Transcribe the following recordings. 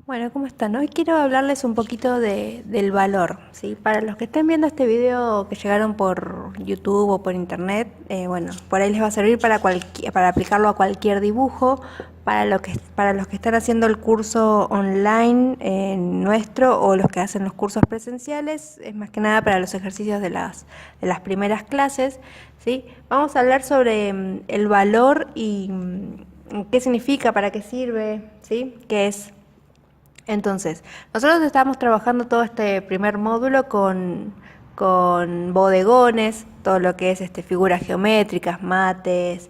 Bueno, ¿cómo están? Hoy quiero hablarles un poquito del valor, ¿sí? Para los que estén viendo este video que llegaron por YouTube o por internet, bueno, por ahí les va a servir para aplicarlo a cualquier dibujo. Para los que están haciendo el curso online nuestro o los que hacen los cursos presenciales, es más que nada para los ejercicios de las primeras clases, ¿sí? Vamos a hablar sobre el valor y qué significa, para qué sirve, ¿sí? ¿Qué es? Entonces, nosotros estamos trabajando todo este primer módulo con bodegones, todo lo que es figuras geométricas, mates,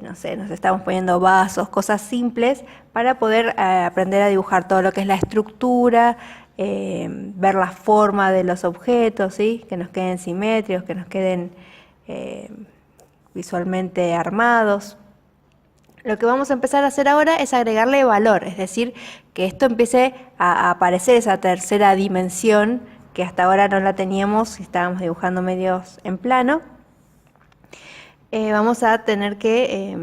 no sé, nos estamos poniendo vasos, cosas simples para poder aprender a dibujar todo lo que es la estructura, ver la forma de los objetos, ¿sí? Que nos queden simétricos, que nos queden eh, visualmente armados. Lo que vamos a empezar a hacer ahora es agregarle valor, es decir, que esto empiece a aparecer esa tercera dimensión que hasta ahora no la teníamos y estábamos dibujando medios en plano. Vamos a tener que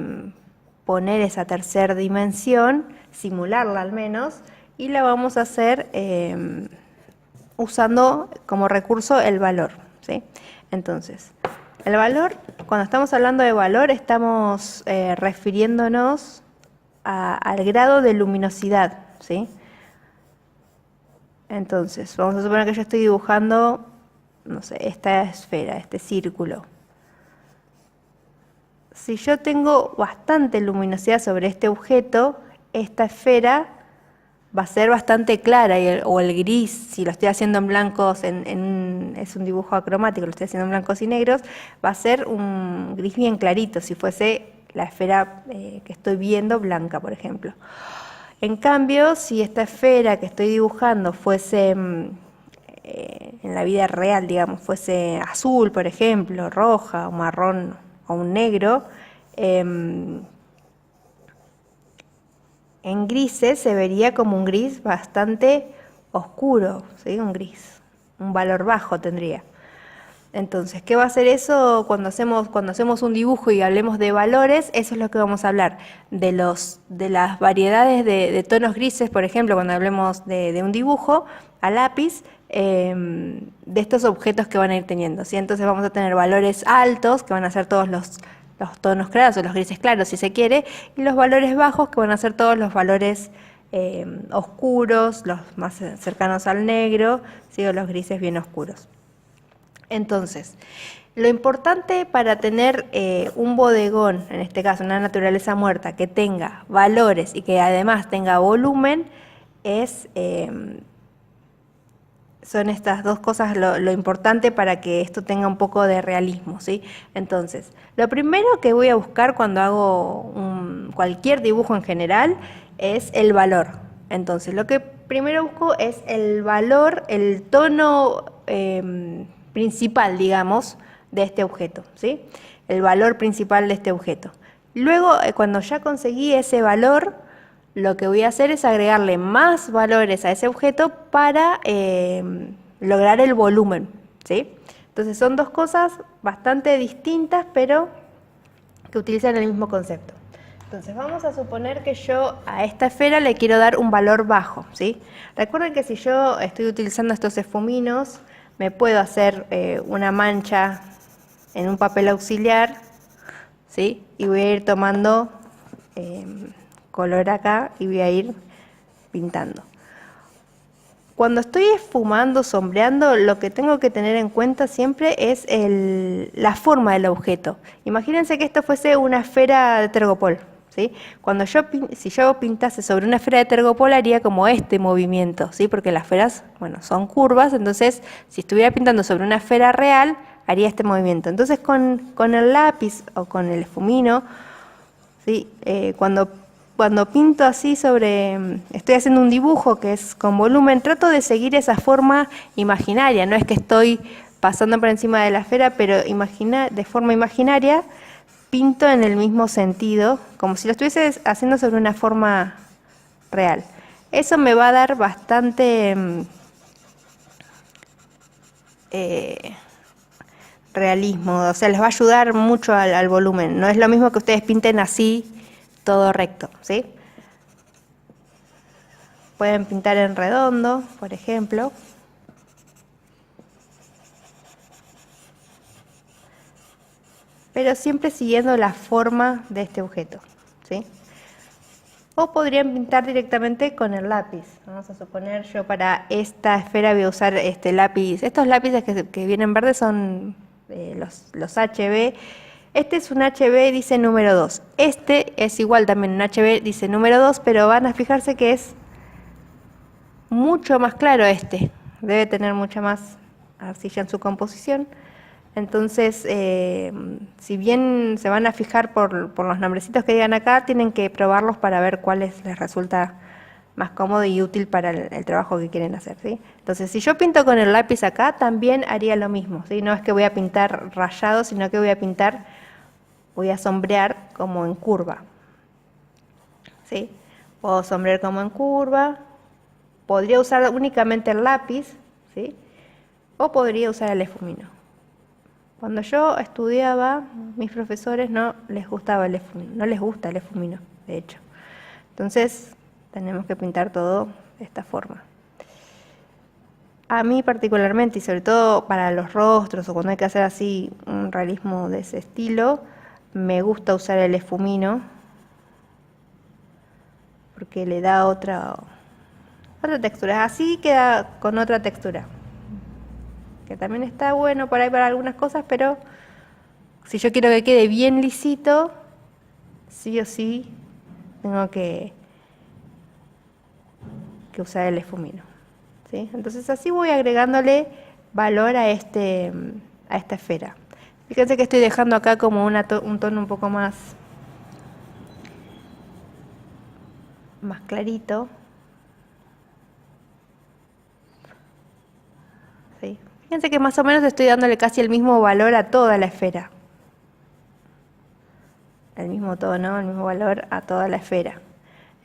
poner esa tercera dimensión, simularla al menos, y la vamos a hacer usando como recurso el valor, ¿sí? Entonces, el valor, cuando estamos hablando de valor, estamos refiriéndonos al grado de luminosidad, ¿sí? Entonces, vamos a suponer que yo estoy dibujando, no sé, esta esfera, este círculo. Si yo tengo bastante luminosidad sobre este objeto, esta esfera va a ser bastante clara, o el gris, si lo estoy haciendo en blancos, es un dibujo acromático, lo estoy haciendo en blancos y negros, va a ser un gris bien clarito, si fuese la esfera que estoy viendo blanca, por ejemplo. En cambio, si esta esfera que estoy dibujando fuese, en la vida real, digamos, fuese azul, por ejemplo, roja, o marrón, o un negro, en grises se vería como un gris bastante oscuro, ¿sí? Un gris, un valor bajo tendría. Entonces, ¿qué va a hacer eso cuando hacemos un dibujo y hablemos de valores? Eso es lo que vamos a hablar, de las variedades de tonos grises, por ejemplo, cuando hablemos de un dibujo a lápiz, de estos objetos que van a ir teniendo, ¿sí? Entonces vamos a tener valores altos, que van a ser todos los tonos claros o los grises claros, si se quiere, y los valores bajos, que van a ser todos los valores oscuros, los más cercanos al negro, ¿sí? O los grises bien oscuros. Entonces, lo importante para tener un bodegón, en este caso una naturaleza muerta, que tenga valores y que además tenga volumen, son estas dos cosas lo importante para que esto tenga un poco de realismo, ¿sí? Entonces, lo primero que voy a buscar cuando hago cualquier dibujo en general es el valor. Entonces, lo que primero busco es el valor, el tono principal, digamos, de este objeto, ¿sí? El valor principal de este objeto. Luego, cuando ya conseguí ese valor, lo que voy a hacer es agregarle más valores a ese objeto para lograr el volumen, ¿sí? Entonces son dos cosas bastante distintas, pero que utilizan el mismo concepto. Entonces vamos a suponer que yo a esta esfera le quiero dar un valor bajo, ¿sí? Recuerden que si yo estoy utilizando estos esfuminos, me puedo hacer una mancha en un papel auxiliar, ¿sí? Y voy a ir tomando color acá y voy a ir pintando. Cuando estoy esfumando, sombreando, lo que tengo que tener en cuenta siempre es la forma del objeto. Imagínense que esto fuese una esfera de tergopol, ¿sí? Si yo pintase sobre una esfera de tergopol, haría como este movimiento, ¿sí? Porque las esferas, bueno, son curvas, entonces si estuviera pintando sobre una esfera real, haría este movimiento. Entonces con el lápiz o con el esfumino, ¿sí? Cuando pinto así estoy haciendo un dibujo que es con volumen, trato de seguir esa forma imaginaria, no es que estoy pasando por encima de la esfera, pero de forma imaginaria pinto en el mismo sentido, como si lo estuviese haciendo sobre una forma real. Eso me va a dar bastante realismo, o sea, les va a ayudar mucho al volumen. No es lo mismo que ustedes pinten así, todo recto, ¿sí? Pueden pintar en redondo, por ejemplo. Pero siempre siguiendo la forma de este objeto, ¿sí? O podrían pintar directamente con el lápiz. Vamos a suponer, yo para esta esfera voy a usar este lápiz. Estos lápices que vienen verdes son los HB. Este es un HB, dice número 2. Este es igual también, un HB, dice número 2, pero van a fijarse que es mucho más claro este. Debe tener mucha más arcilla en su composición. Entonces, si bien se van a fijar por los nombrecitos que digan acá, tienen que probarlos para ver cuáles les resulta más cómodo y útil para el trabajo que quieren hacer, ¿sí? Entonces, si yo pinto con el lápiz acá, también haría lo mismo, ¿sí? No es que voy a pintar rayado, sino que voy a sombrear como en curva, ¿sí? Puedo sombrear como en curva, podría usar únicamente el lápiz, ¿sí? O podría usar el efumino. Cuando yo estudiaba, mis profesores no les gustaba el efumino, no les gusta el efumino, de hecho. Entonces, tenemos que pintar todo de esta forma. A mí particularmente, y sobre todo para los rostros o cuando hay que hacer así un realismo de ese estilo, me gusta usar el efumino porque le da otra textura. Así queda con otra textura, que también está bueno por ahí para algunas cosas, pero si yo quiero que quede bien lisito, sí o sí tengo que usar el efumino, ¿sí? Entonces así voy agregándole valor a esta esfera. Fíjense que estoy dejando acá como un tono un poco más clarito, ¿sí? Fíjense que más o menos estoy dándole casi el mismo valor a toda la esfera. El mismo tono, el mismo valor a toda la esfera.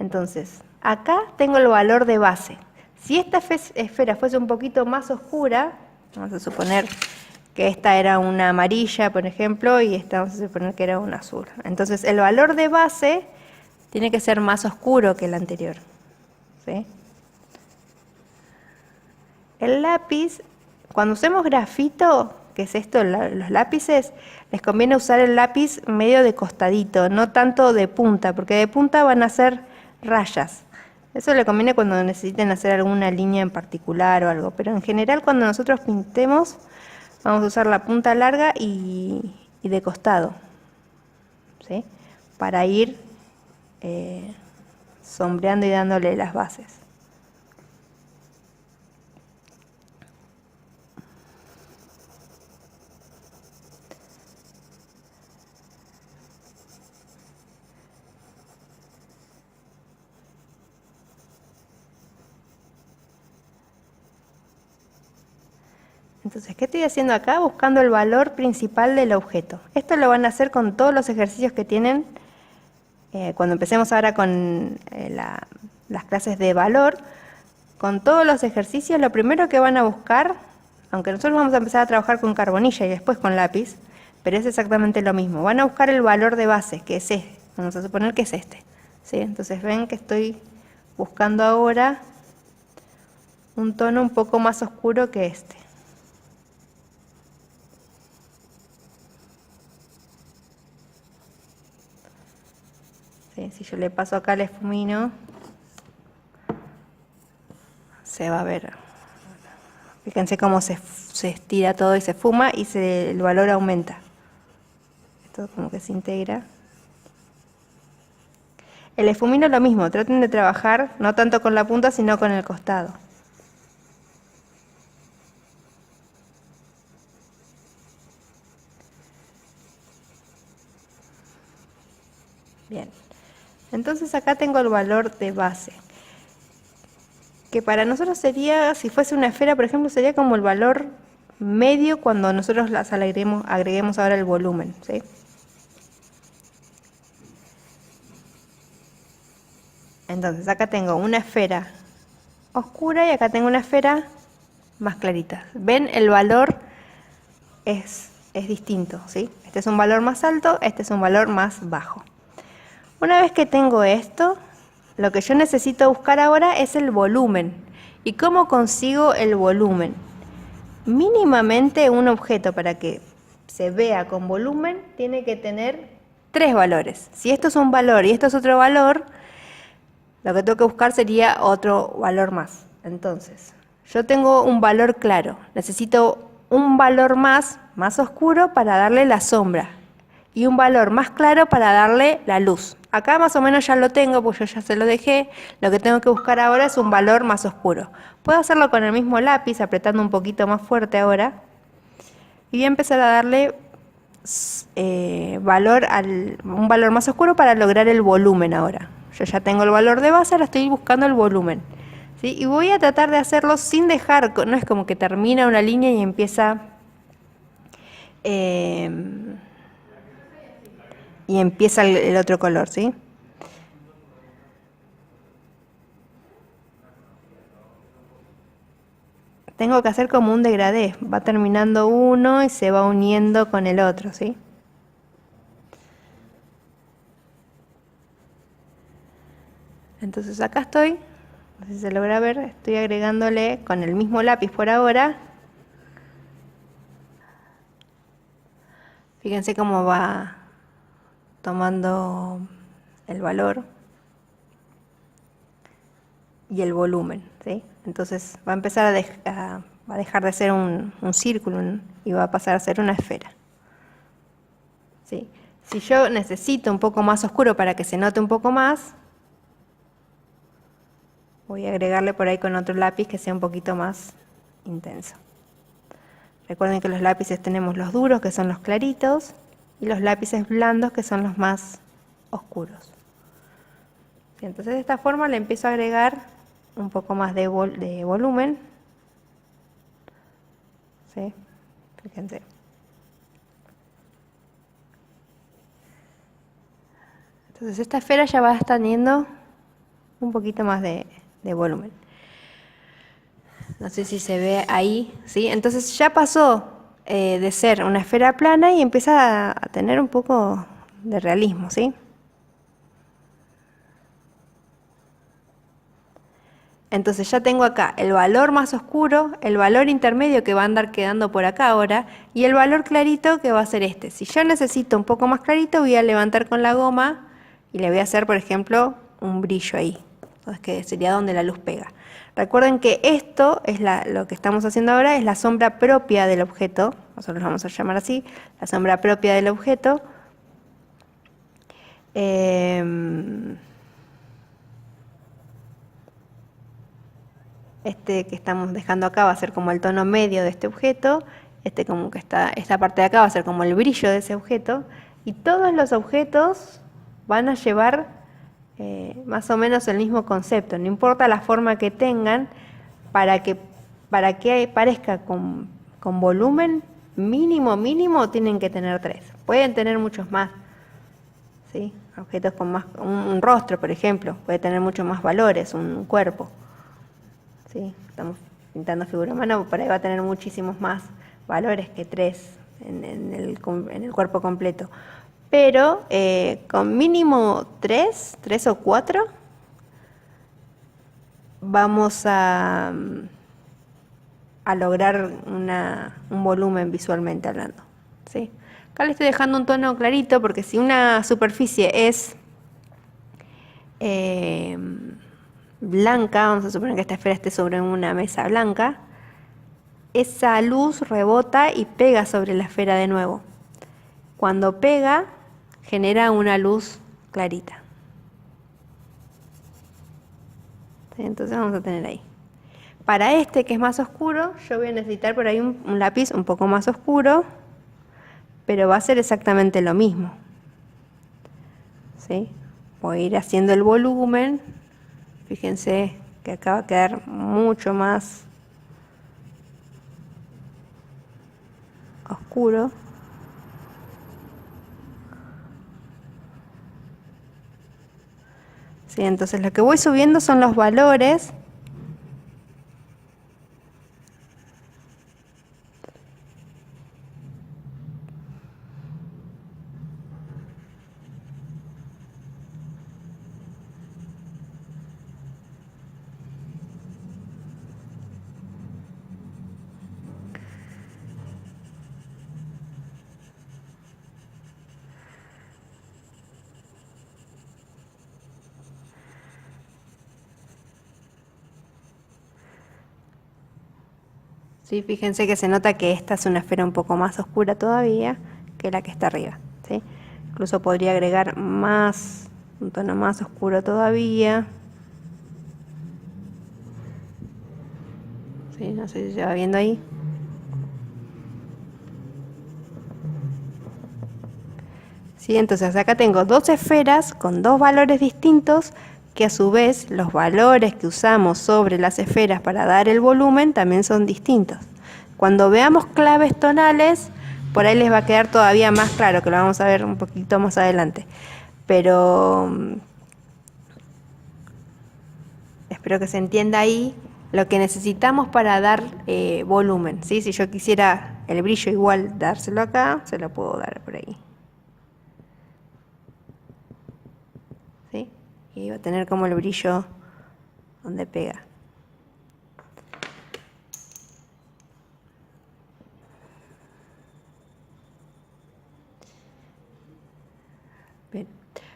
Entonces, acá tengo el valor de base. Si esta esfera fuese un poquito más oscura, vamos a suponer que esta era una amarilla, por ejemplo, y esta vamos a suponer que era un azul. Entonces, el valor de base tiene que ser más oscuro que el anterior, ¿sí? El lápiz, cuando usemos grafito, que es esto, los lápices, les conviene usar el lápiz medio de costadito, no tanto de punta, porque de punta van a ser rayas. Eso le conviene cuando necesiten hacer alguna línea en particular o algo, pero en general cuando nosotros pintemos vamos a usar la punta larga y de costado, ¿sí? Para ir sombreando y dándole las bases. Entonces, ¿qué estoy haciendo acá? Buscando el valor principal del objeto. Esto lo van a hacer con todos los ejercicios que tienen. Cuando empecemos ahora con las clases de valor, con todos los ejercicios, lo primero que van a buscar, aunque nosotros vamos a empezar a trabajar con carbonilla y después con lápiz, pero es exactamente lo mismo. Van a buscar el valor de base, que es este. Vamos a suponer que es este, ¿sí? Entonces ven que estoy buscando ahora un tono un poco más oscuro que este. ¿Sí? Si yo le paso acá el efumino, se va a ver. Fíjense cómo se estira todo y se fuma y el valor aumenta. Esto como que se integra. El efumino es lo mismo, traten de trabajar no tanto con la punta sino con el costado. Bien, entonces acá tengo el valor de base, que para nosotros sería, si fuese una esfera por ejemplo, sería como el valor medio cuando nosotros agreguemos ahora el volumen, ¿sí? Entonces acá tengo una esfera oscura y acá tengo una esfera más clarita. ¿Ven? El valor es distinto, ¿sí? Este es un valor más alto, este es un valor más bajo. Una vez que tengo esto, Lo que yo necesito buscar ahora es el volumen. ¿Y cómo consigo el volumen? Mínimamente un objeto para que se vea con volumen tiene que tener 3 valores. Si esto es un valor y esto es otro valor, lo que tengo que buscar sería otro valor más. Entonces, yo tengo un valor claro. Necesito un valor más oscuro para darle la sombra. Y un valor más claro para darle la luz. Acá más o menos ya lo tengo, pues yo ya se lo dejé. Lo que tengo que buscar ahora es un valor más oscuro. Puedo hacerlo con el mismo lápiz, apretando un poquito más fuerte ahora. Y voy a empezar a darle un valor más oscuro para lograr el volumen ahora. Yo ya tengo el valor de base, ahora estoy buscando el volumen. ¿Sí? Y voy a tratar de hacerlo sin dejar, no es como que termina una línea y empieza... el otro color, ¿sí? Tengo que hacer como un degradé, va terminando uno y se va uniendo con el otro, ¿sí? Entonces acá estoy, no sé si se logra ver, estoy agregándole con el mismo lápiz por ahora. Fíjense cómo va tomando el valor y el volumen, ¿sí? Entonces va a empezar va a dejar de ser un círculo y va a pasar a ser una esfera. ¿Sí? Si yo necesito un poco más oscuro para que se note un poco más, voy a agregarle por ahí con otro lápiz que sea un poquito más intenso. Recuerden que los lápices tenemos los duros, que son los claritos, y los lápices blandos, que son los más oscuros. Y entonces de esta forma le empiezo a agregar un poco más de volumen. ¿Sí? Fíjense. Entonces esta esfera ya va teniendo un poquito más de volumen. No sé si se ve ahí, ¿sí? Entonces ya pasó de ser una esfera plana y empieza a tener un poco de realismo, ¿sí? Entonces ya tengo acá el valor más oscuro, el valor intermedio que va a andar quedando por acá ahora y el valor clarito que va a ser este. Si yo necesito un poco más clarito, voy a levantar con la goma y le voy a hacer, por ejemplo, un brillo ahí. Entonces, que sería donde la luz pega. Recuerden que esto es lo que estamos haciendo ahora, es la sombra propia del objeto. Nosotros lo vamos a llamar así, la sombra propia del objeto. Este que estamos dejando acá va a ser como el tono medio de este objeto, como que esta parte de acá va a ser como el brillo de ese objeto, y todos los objetos van a llevar más o menos el mismo concepto, no importa la forma que tengan, para que parezca con volumen mínimo tienen que tener 3, pueden tener muchos más, ¿sí? Objetos con más, un rostro por ejemplo, puede tener muchos más valores, un cuerpo. ¿Sí? Estamos pintando figura humana, por ahí va a tener muchísimos más valores que 3 en el cuerpo completo. Pero con mínimo 3 o 4, vamos a lograr un volumen visualmente hablando. ¿Sí? Acá le estoy dejando un tono clarito porque si una superficie es blanca, vamos a suponer que esta esfera esté sobre una mesa blanca, esa luz rebota y pega sobre la esfera de nuevo. Cuando pega, genera una luz clarita. Entonces vamos a tener ahí. Para este que es más oscuro, yo voy a necesitar por ahí un lápiz un poco más oscuro, pero va a ser exactamente lo mismo. ¿Sí? Voy a ir haciendo el volumen. Fíjense que acá va a quedar mucho más oscuro. ¿Sí? Entonces lo que voy subiendo son los valores . ¿sí? Fíjense que se nota que esta es una esfera un poco más oscura todavía que la que está arriba, ¿sí? Incluso podría agregar más, un tono más oscuro todavía. ¿Sí? No sé si se va viendo ahí. ¿Sí? Entonces acá tengo dos esferas con dos valores distintos, que a su vez los valores que usamos sobre las esferas para dar el volumen también son distintos. Cuando veamos claves tonales, por ahí les va a quedar todavía más claro, que lo vamos a ver un poquito más adelante. Pero espero que se entienda ahí lo que necesitamos para dar volumen, ¿sí? Si yo quisiera el brillo igual dárselo acá, se lo puedo dar por ahí, ¿sí? Y va a tener como el brillo donde pega. Bien.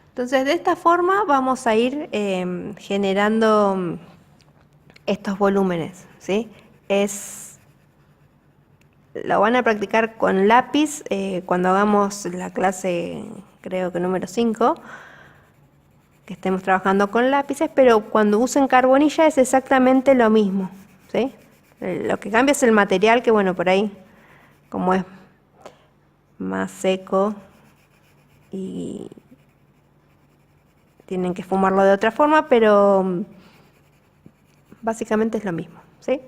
Entonces de esta forma vamos a ir generando estos volúmenes, ¿sí? Lo van a practicar con lápiz cuando hagamos la clase, creo que número 5, que estemos trabajando con lápices, pero cuando usen carbonilla es exactamente lo mismo, ¿sí? Lo que cambia es el material, que bueno, por ahí, como es más seco y tienen que esfumarlo de otra forma, pero básicamente es lo mismo, ¿sí?